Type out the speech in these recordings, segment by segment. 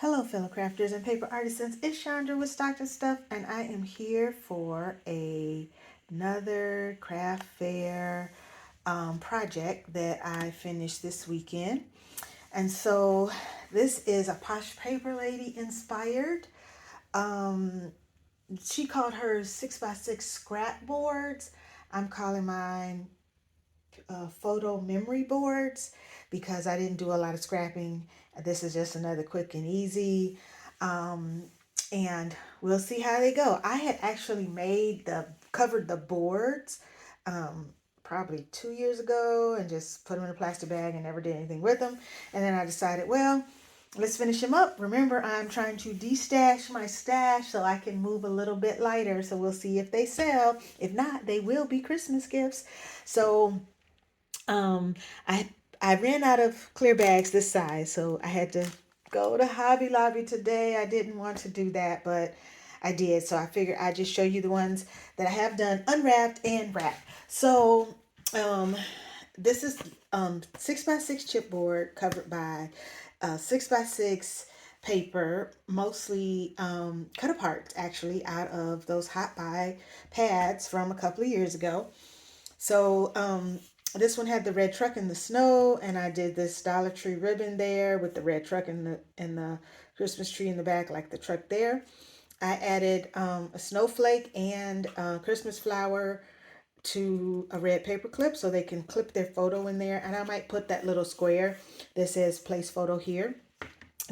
Hello, fellow crafters and paper artisans. It's Chandra with Stockton Stuff, and I am here for another craft fair project that I finished this weekend. And so this is a Posh Paper Lady inspired. Um, she called hers 6x6 scrap boards. I'm calling mine photo memory boards because I didn't do a lot of scrapping. This is just another quick and easy. Um, and we'll see how they go. I had actually covered the boards um, probably 2 years ago and just put them in a plastic bag and never did anything with them. And then I decided, well, let's finish them up. Remember, I'm trying to destash my stash so I can move a little bit lighter. So we'll see if they sell. If not, they will be Christmas gifts. So um, I I ran out of clear bags this size, so I had to go to Hobby Lobby today. I didn't want to do that, but I did. So I figured I'd just show you the ones that I have done unwrapped and wrapped. So um, this is 6x6 chipboard covered by 6x6 paper, mostly cut apart actually out of those Hot Buy pads from a couple of years ago. So this one had the red truck in the snow, and I did this Dollar Tree ribbon there with the red truck and the Christmas tree in the back, like the truck there. I added a snowflake and a Christmas flower to a red paper clip so they can clip their photo in there. And I might put that little square that says place photo here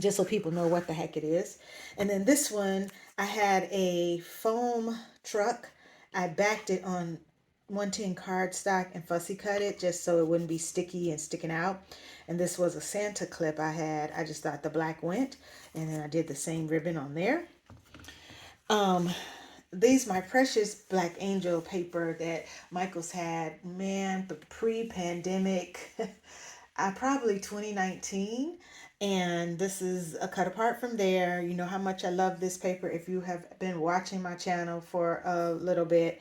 just so people know what the heck it is. And then this one, I had a foam truck. I backed it on 110 cardstock and fussy cut it just so it wouldn't be sticky and sticking out. And this was a Santa clip I had. I just thought the black went. And then I did the same ribbon on there. Um, these my precious Black Angel paper that Michaels had, man, the pre-pandemic, probably 2019. And this is a cut apart from there. You know how much I love this paper if you have been watching my channel for a little bit.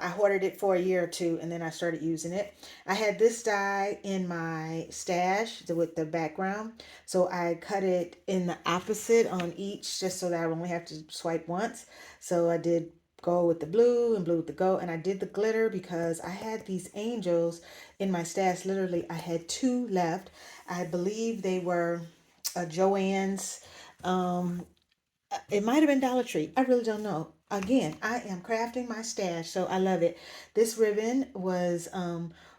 I hoarded it for a year or two and then I started using it. I had this die in my stash with the background. So I cut it in the opposite on each just so that I only have to swipe once. So I did gold with the blue and blue with the gold. And I did the glitter because I had these angels in my stash. Literally, I had two left. I believe they were Joann's. Um, it might have been Dollar Tree. I really don't know. Again, I am crafting my stash, so I love it. This ribbon was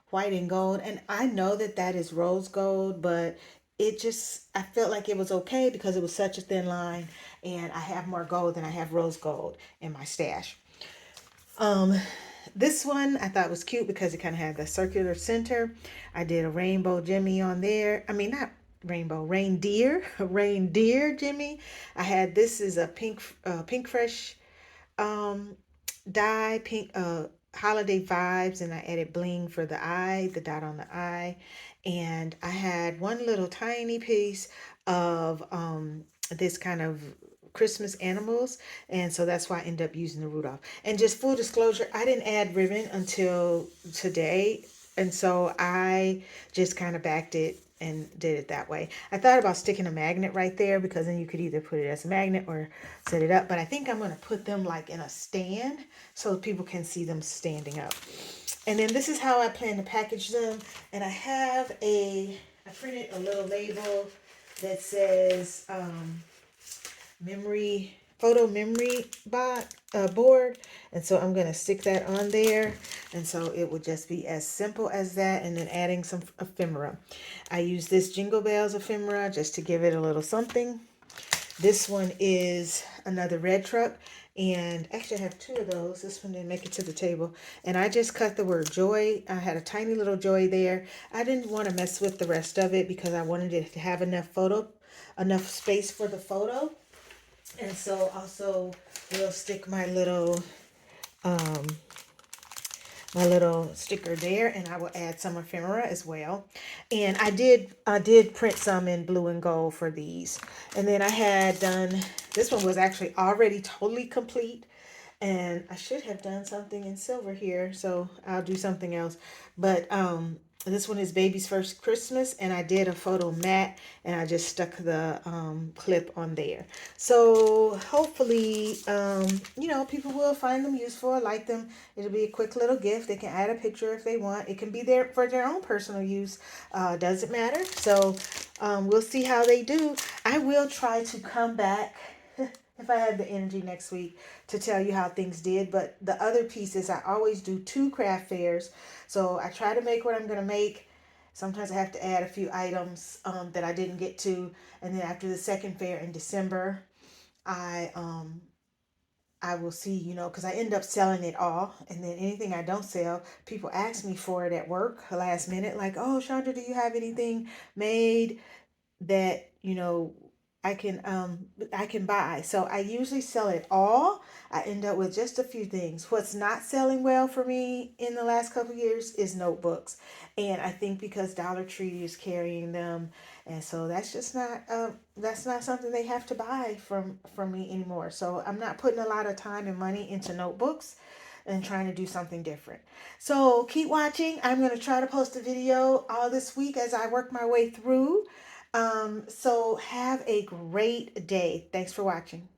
white and gold, and I know that that is rose gold, but I felt like it was okay because it was such a thin line, and I have more gold than I have rose gold in my stash. Um, this one I thought was cute because it kind of had the circular center. I did a rainbow Jimmy on there. I mean, not rainbow, reindeer, a reindeer Jimmy. I had this is a pink fresh um, dye, pink holiday vibes, and I added bling for the eye, the dot on the eye, and I had one little tiny piece of this kind of Christmas animals, and so that's why I ended up using the Rudolph. And just full disclosure, I didn't add ribbon until today, and so I just kind of backed it and did it that way. I thought about sticking a magnet right there because then you could either put it as a magnet or set it up, but I think I'm going to put them like in a stand so people can see them standing up. And then this is how I plan to package them. And I printed a little label that says memory photo memory board, and so I'm going to stick that on there, and so it would just be as simple as that, and then adding some ephemera. I use this Jingle Bells ephemera just to give it a little something. This one is another red truck, and actually I have two of those. This one didn't make it to the table, and I just cut the word joy. I had a tiny little joy there. I didn't want to mess with the rest of it because I wanted it to have enough space for the photo. And so also we'll stick um, my little sticker there, and I will add some ephemera as well. And I did print some in blue and gold for these. And then I had done, this one was actually already totally complete, and I should have done something in silver here, so I'll do something else. But This one is Baby's First Christmas, and I did a photo mat, and I just stuck the clip on there. So hopefully, people will find them useful, like them. It'll be a quick little gift. They can add a picture if they want. It can be there for their own personal use. Doesn't matter. So we'll see how they do. I will try to come back if I have the energy next week to tell you how things did. But the other piece is I always do 2 craft fairs. So I try to make what I'm going to make. Sometimes I have to add a few items that I didn't get to. And then after the second fair in December, I I will see, because I end up selling it all. And then anything I don't sell, people ask me for it at work last minute, like, oh, Chandra, do you have anything made that I can buy. So I usually sell it all. I end up with just a few things. What's not selling well for me in the last couple of years is notebooks, and I think because Dollar Tree is carrying them, and so that's not something they have to buy from me anymore. So I'm not putting a lot of time and money into notebooks and trying to do something different. So keep watching. I'm going to try to post a video all this week as I work my way through. So have a great day. Thanks for watching.